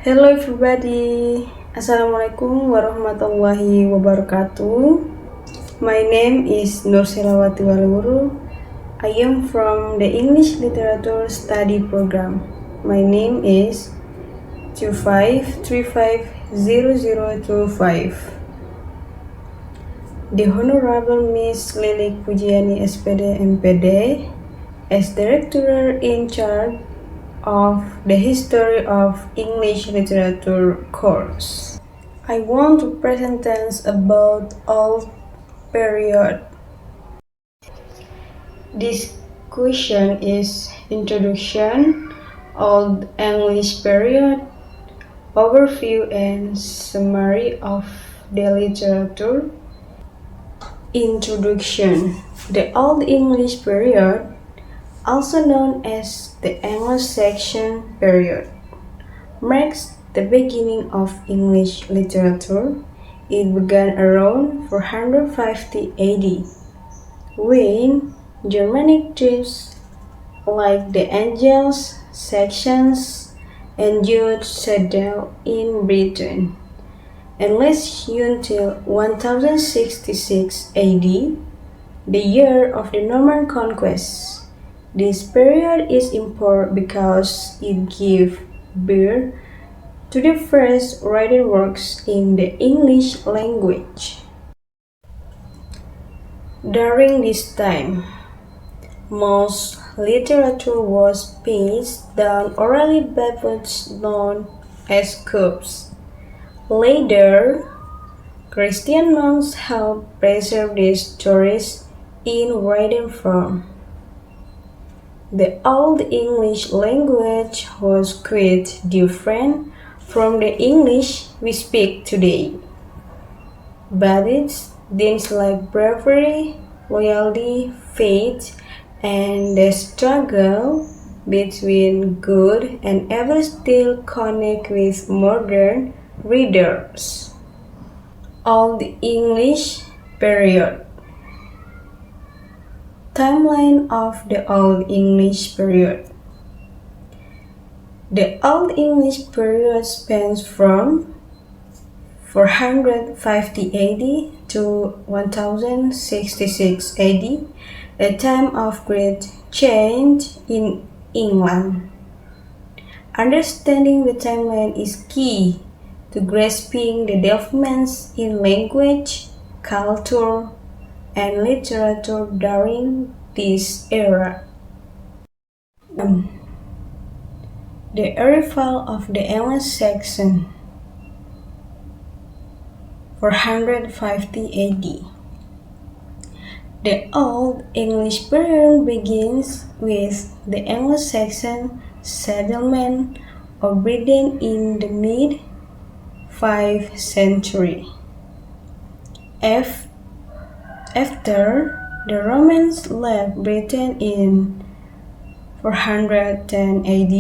Hello everybody, Assalamualaikum warahmatullahi wabarakatuh. My name is Nursela Wati Waleuru. I am from the English Literature Study Program. My name is 25350025. The Honorable Miss Lilik Pujiani S.Pd. M.Pd. as Director in charge of the History of English Literature course. I want to present about old period. This question is introduction, old English period, overview and summary of the literature. Introduction. The Old English period, also known as the Anglo-Saxon period, marks the beginning of English literature. It began around 450 AD, when Germanic tribes like the Angles, Saxons, and Jutes settled in Britain, and lasted until 1066 AD, the year of the Norman conquest. This period is important because it gave birth to the first written works in the English language. During this time, most literature was passed down orally by methods known as scopes. Later, Christian monks helped preserve these stories in written form. The Old English language was quite different from the English we speak today, but its themes like bravery, loyalty, faith, and the struggle between good and evil still connect with modern readers. Old English period. Timeline of the Old English period. The Old English period spans from 450 AD to 1066 AD, a time of great change in England. Understanding the timeline is key to grasping the developments in language, culture, and literature during this era. The arrival of the Anglo-Saxon, 450 AD. The Old English period begins with the Anglo-Saxon settlement of Britain in the mid-5th century. After the Romans left Britain in 410 AD,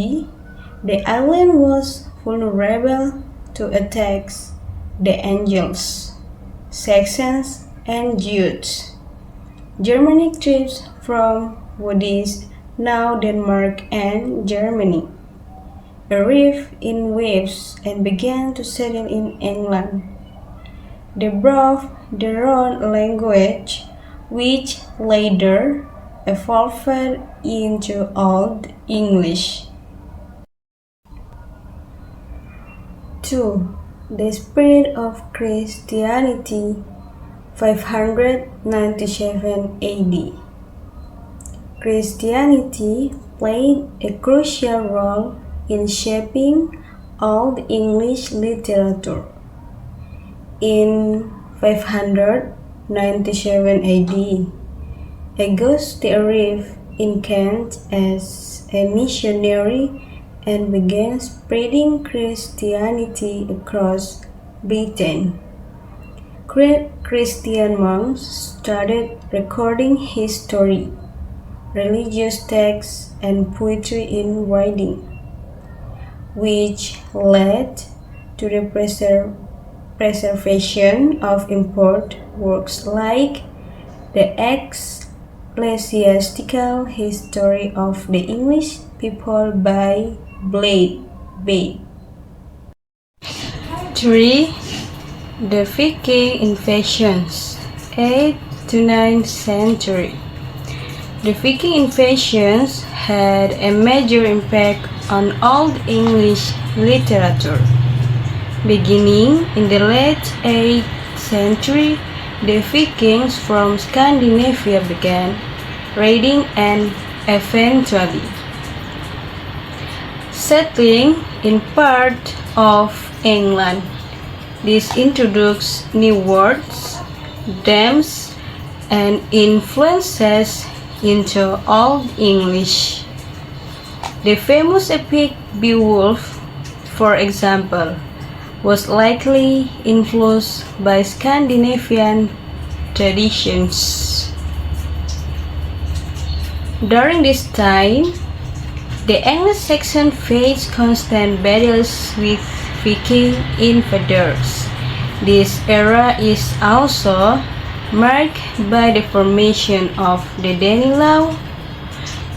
the island was vulnerable to attacks the Angles, Saxons, and Jutes, Germanic tribes from what is now Denmark and Germany, arrived in waves and began to settle in England. They brought their own language, which later evolved into Old English. 2. The spread of Christianity, 597 AD. Christianity played a crucial role in shaping Old English literature. In 597 AD, Augustine arrived in Kent as a missionary and began spreading Christianity across Britain. Christian monks started recording history, religious texts, and poetry in writing, which led to the preservation of important works like The Ecclesiastical History of the English People by Blade. 3. The Viking invasions, 8th to 9th century. The Viking invasions had a major impact on Old English literature. Beginning in the late 8th century, the Vikings from Scandinavia began raiding and eventually settling in part of England. This introduced new words, terms, and influences into Old English. The famous epic Beowulf, for example, was likely influenced by Scandinavian traditions. During this time, the Anglo-Saxons faced constant battles with Viking invaders. This era is also marked by the formation of the Danelaw,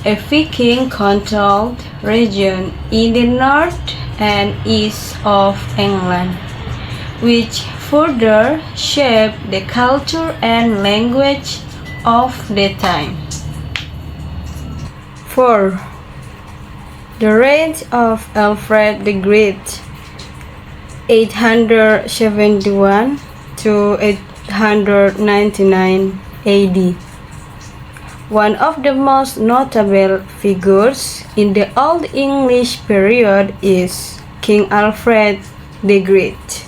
a Viking-controlled region in the north and east of England, which further shaped the culture and language of the time. 4. The reign of Alfred the Great, 871 to 899 AD. One of the most notable figures in the Old English period is King Alfred the Great.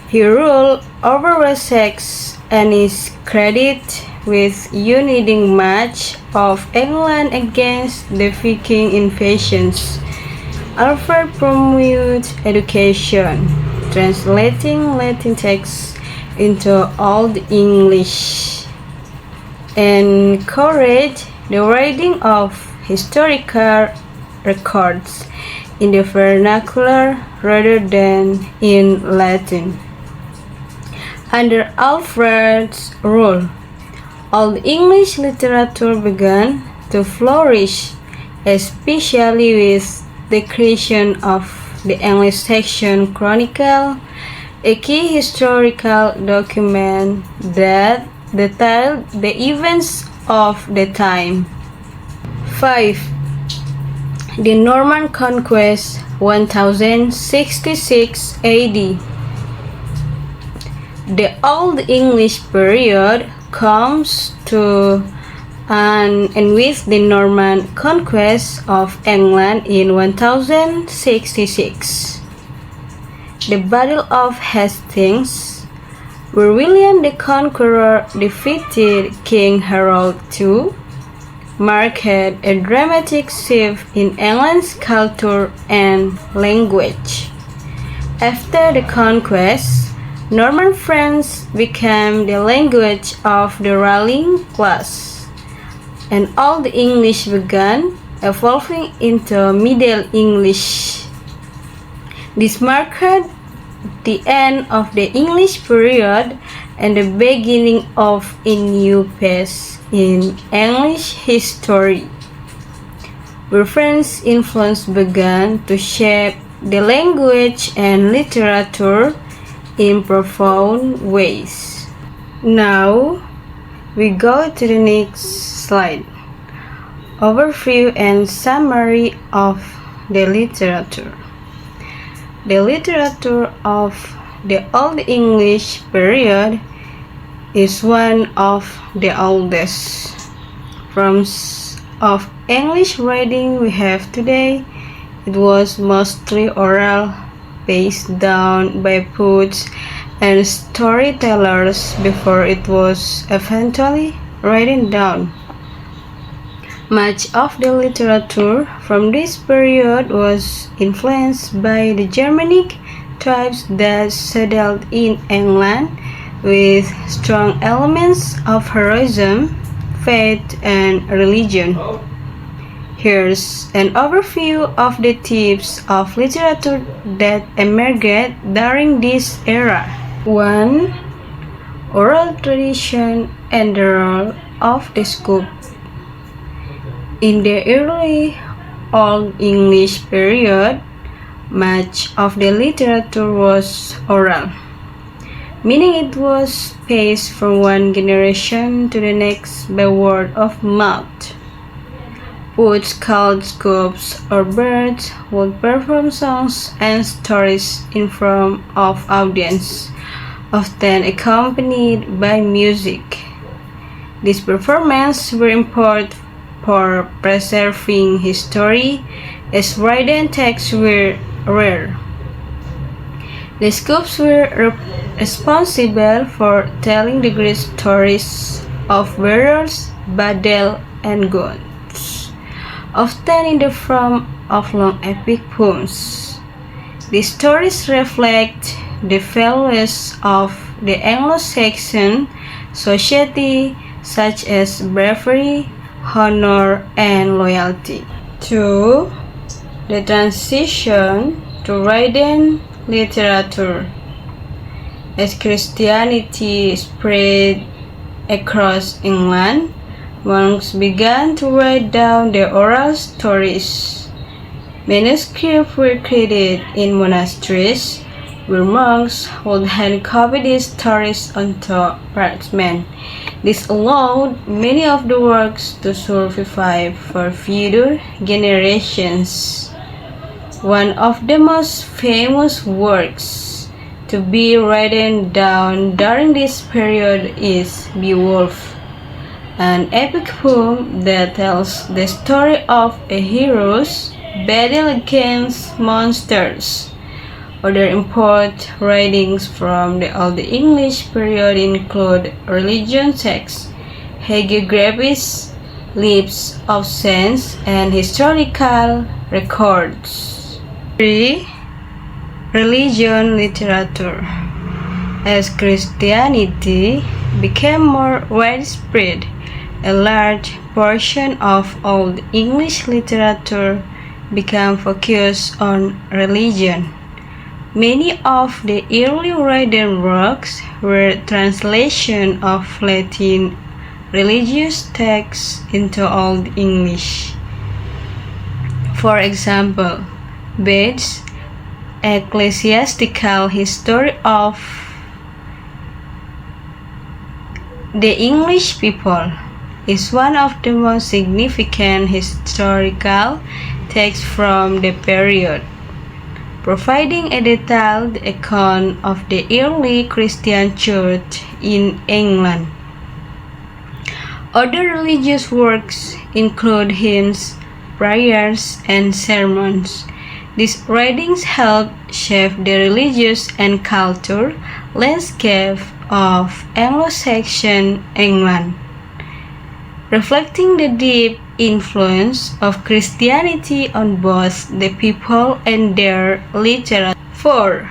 He ruled over Wessex and is credited with uniting much of England against the Viking invasions. Alfred promoted education, translating Latin texts into Old English, encouraged the writing of historical records in the vernacular rather than in Latin. Under Alfred's rule, Old English literature began to flourish, especially with the creation of the Anglo-Saxon Chronicle, a key historical document that detailed the events of the time. 5. The Norman Conquest, 1066 AD. The Old English period comes to an end with the Norman conquest of England in 1066. The Battle of Hastings, where William the Conqueror defeated King Harold II, marked a dramatic shift in England's culture and language. After the conquest, Norman French became the language of the ruling class, and Old English began evolving into Middle English. This marked the end of the English period and the beginning of a new phase in English history, where French influence began to shape the language and literature in profound ways. Now, we go to the next slide. Overview and summary of the literature. The literature of the Old English period is one of the oldest forms of English writing we have today. It was mostly oral, passed down by poets and storytellers before it was eventually written down. Much of the literature from this period was influenced by the Germanic tribes that settled in England, with strong elements of heroism, faith, and religion. Here's an overview of the types of literature that emerged during this era. 1. oral tradition, and the role of the scope. In the early Old English period, much of the literature was oral, meaning it was passed from one generation to the next by word of mouth. Poets called scopes or birds would perform songs and stories in front of audience, often accompanied by music. These performances were important for preserving history, as written texts were rare. The scopes were responsible for telling the great stories of warriors, battle, and gods, often in the form of long epic poems. These stories reflect the values of the Anglo-Saxon society, such as bravery, honor, and loyalty. 2. The transition to written literature. As Christianity spread across England, monks began to write down their oral stories. Manuscripts were created in monasteries, where monks would hand copy these stories onto parchment. This allowed many of the works to survive for future generations. One of the most famous works to be written down during this period is Beowulf, an epic poem that tells the story of a hero's battle against monsters. Other important writings from the Old English period include religion texts, hagiographies, lists of saints, and historical records. 3. Religion literature. As Christianity became more widespread, a large portion of Old English literature became focused on religion. Many of the early written works were translations of Latin religious texts into Old English. For example, Bede's Ecclesiastical History of the English People is one of the most significant historical texts from the period, providing a detailed account of the early Christian church in England. Other religious works include hymns, prayers, and sermons. These writings help shape the religious and cultural landscape of Anglo-Saxon England, reflecting the deep influence of Christianity on both the people and their literature. 4.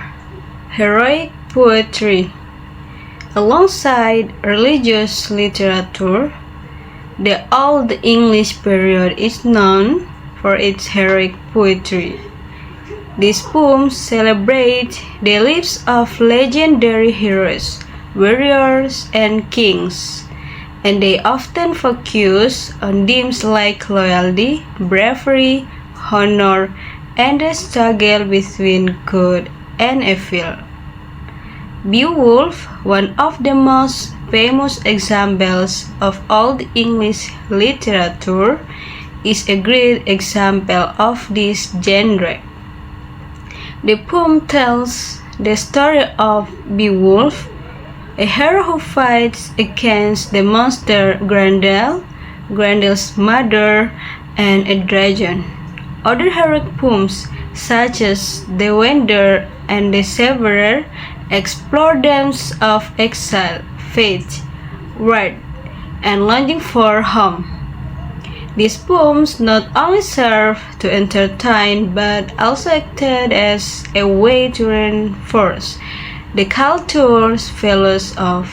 Heroic poetry. Alongside religious literature, the Old English period is known for its heroic poetry. These poems celebrate the lives of legendary heroes, warriors, and kings, and they often focus on themes like loyalty, bravery, honor, and the struggle between good and evil. Beowulf, one of the most famous examples of Old English literature, is a great example of this genre. The poem tells the story of Beowulf, a hero who fights against the monster Grendel, Grendel's mother, and a dragon. Other heroic poems, such as The Wanderer and The Severer, explore themes of exile, faith, wrath, and longing for home. These poems not only serve to entertain but also acted as a way to reinforce the cultural values of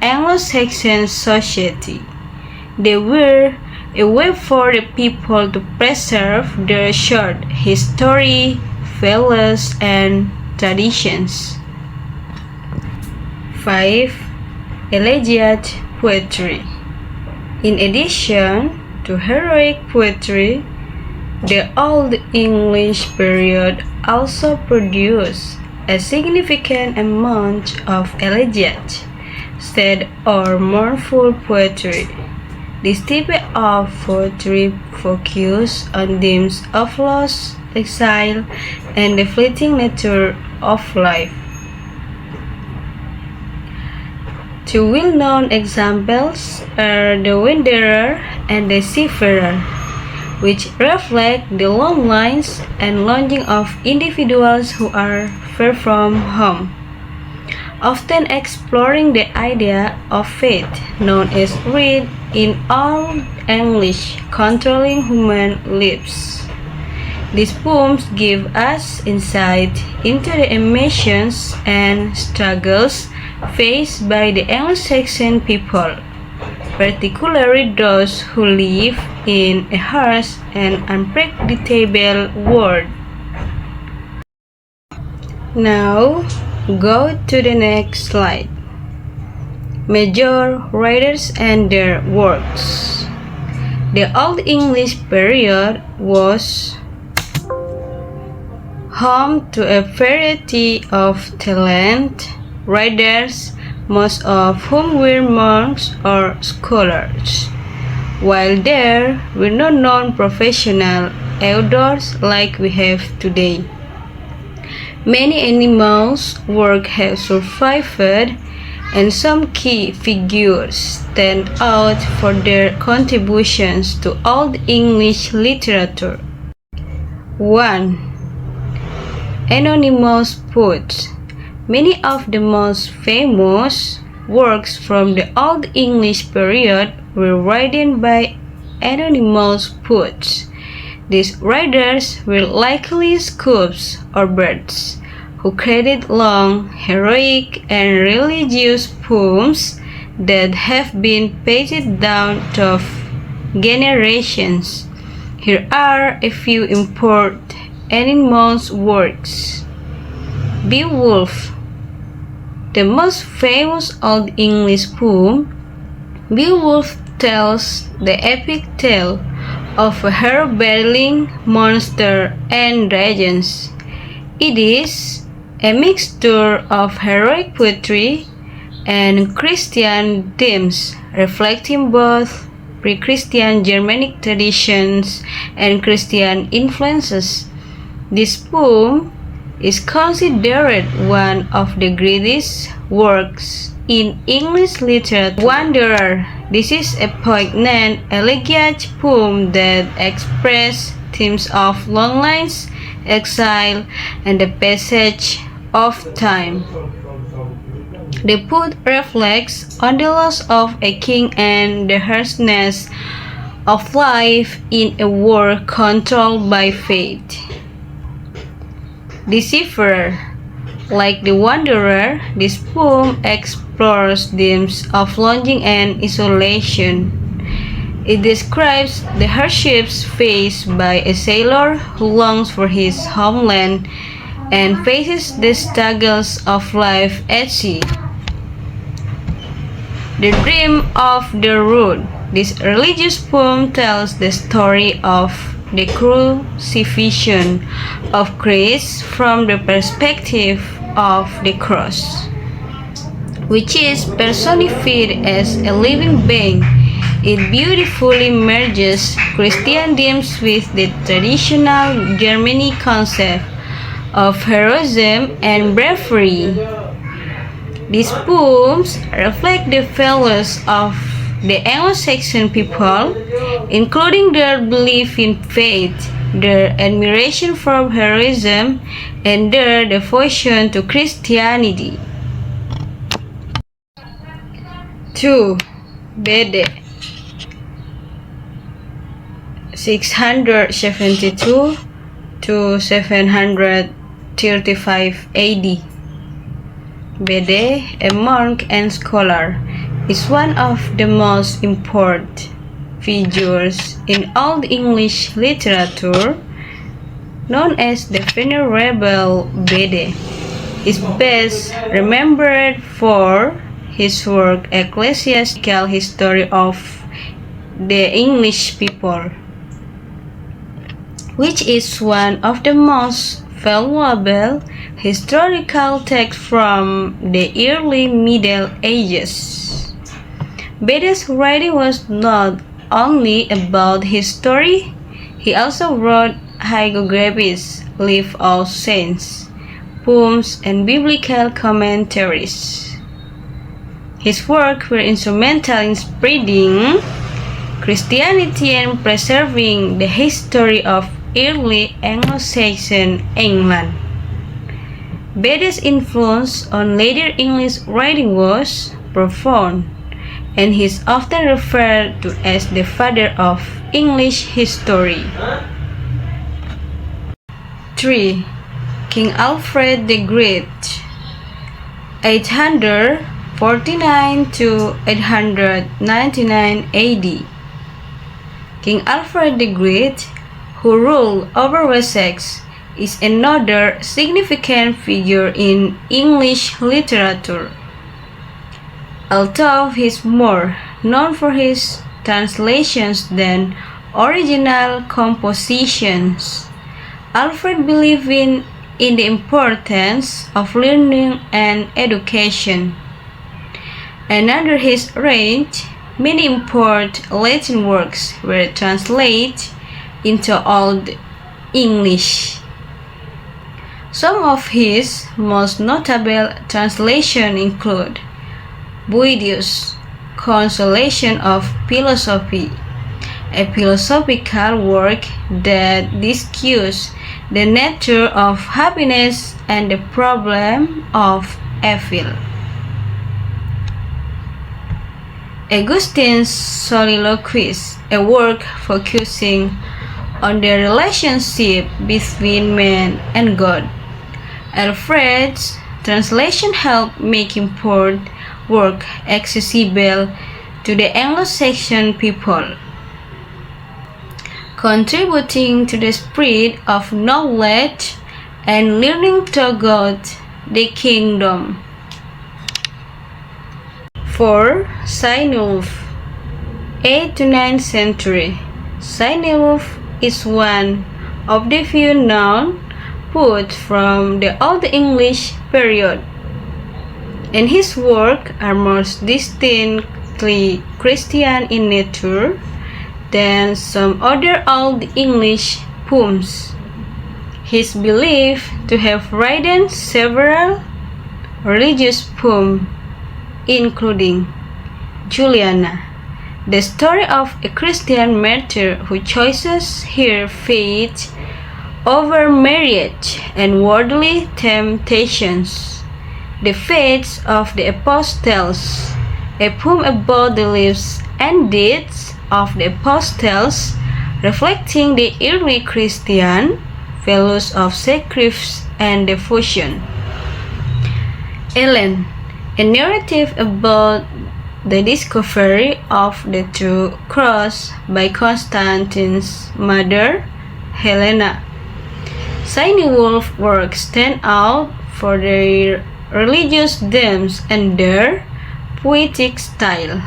Anglo-Saxon society. They were a way for the people to preserve their shared history, values, and traditions. 5. elegiac poetry. In addition to heroic poetry, the Old English period also produced a significant amount of elegiac, sad or mournful poetry. This type of poetry focuses on themes of loss, exile, and the fleeting nature of life. Two well-known examples are The Wanderer and The Seafarer, which reflect the long lines and longing of individuals who are far from home, often exploring the idea of fate, known as greed in Old English, controlling human lives. These poems give us insight into the emotions and struggles faced by the Anglo-Saxon people, particularly those who live in a harsh and unpredictable world. Now, go to the next slide. Major writers and their works. The Old English period was home to a variety of talent writers, most of whom were monks or scholars, while there were no non-professional authors like we have today. Many animals' work have survived, and some key figures stand out for their contributions to Old English literature. 1. Anonymous poets. Many of the most famous works from the Old English period were written by anonymous poets. These writers were likely scopes or birds, who created long, heroic, and religious poems that have been passed down through generations. Here are a few important anonymous works. Beowulf. The most famous Old English poem, Beowulf, tells the epic tale of a hero battling monsters and dragons. It is a mixture of heroic poetry and Christian themes, reflecting both pre-Christian Germanic traditions and Christian influences. This poem is considered one of the greatest works in English literature. Wanderer. This is a poignant, elegiac poem that expresses themes of long lines, exile, and the passage of time. The poet reflects on the loss of a king and the harshness of life in a world controlled by fate. The Seafarer. Like The Wanderer, this poem explores themes of longing and isolation. It describes the hardships faced by a sailor who longs for his homeland and faces the struggles of life at sea. The Dream of the Road. This religious poem tells the story of the crucifixion of Christ from the perspective of the cross, which is personified as a living being. It beautifully merges Christian themes with the traditional Germanic concept of heroism and bravery. These poems reflect the values of the Anglo-Saxon people, including their belief in fate, their admiration for heroism, and their devotion to Christianity. 2. Bede 672 to 735 AD. Bede, a monk and scholar, is one of the most important figures in Old English literature, known as the Venerable Bede. Is best remembered for his work Ecclesiastical History of the English People, which is one of the most valuable historical texts from the early Middle Ages. Bede's writing was not only about history, he also wrote hagiographies, lives of saints, poems, and biblical commentaries. His work were instrumental in spreading Christianity and preserving the history of early Anglo-Saxon England. Bede's influence on later English writing was profound, and he is often referred to as the father of English history. 3. King Alfred the Great, 849 to 899 AD. King Alfred the Great, who ruled over Wessex, is another significant figure in English literature. Although he is more known for his translations than original compositions, Alfred believed in the importance of learning and education. And under his reign, many important Latin works were translated into Old English. Some of his most notable translations include Boidius' Consolation of Philosophy, a philosophical work that discusses the nature of happiness and the problem of evil. Augustine's Soliloquies, a work focusing on the relationship between man and God. Alfred's translation helped make important work accessible to the Anglo-Saxon people, contributing to the spread of knowledge and learning throughout the kingdom. 4. Cynewulf, 8th to 9th century. Cynewulf is one of the few known poets from the Old English period, and his works are more distinctly Christian in nature than some other Old English poems. He is believed to have written several religious poems, including Juliana, the story of a Christian martyr who chooses her faith over marriage and worldly temptations. The Fates of the Apostles, a poem about the lives and deeds of the apostles, reflecting the early Christian values of sacrifice and devotion. Ellen, a narrative about the discovery of the true cross by Constantine's mother, Helena. Cynewulf's works stand out for their religious themes and their poetic style,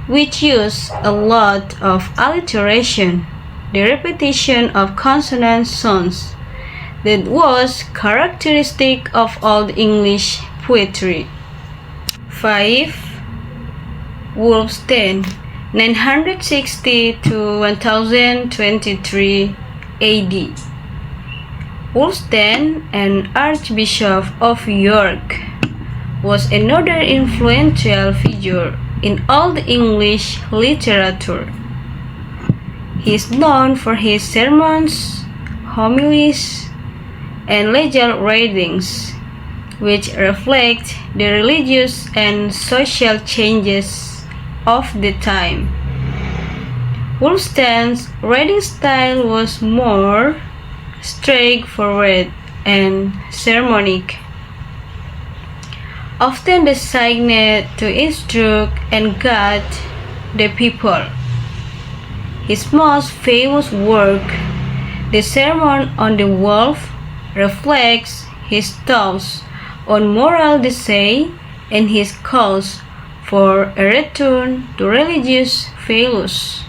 which use a lot of alliteration, the repetition of consonant sounds, that was characteristic of Old English poetry. 5. Wulfstan, 960 to 1023 AD. Wulfstan, an Archbishop of York, was another influential figure in Old English literature. He is known for his sermons, homilies, and legal writings, which reflect the religious and social changes of the time. Wulfstan's writing style was more straightforward and sermonic, often designed to instruct and guide the people. His most famous work, The Sermon on the Wolf, reflects his thoughts on moral decay and his calls for a return to religious values.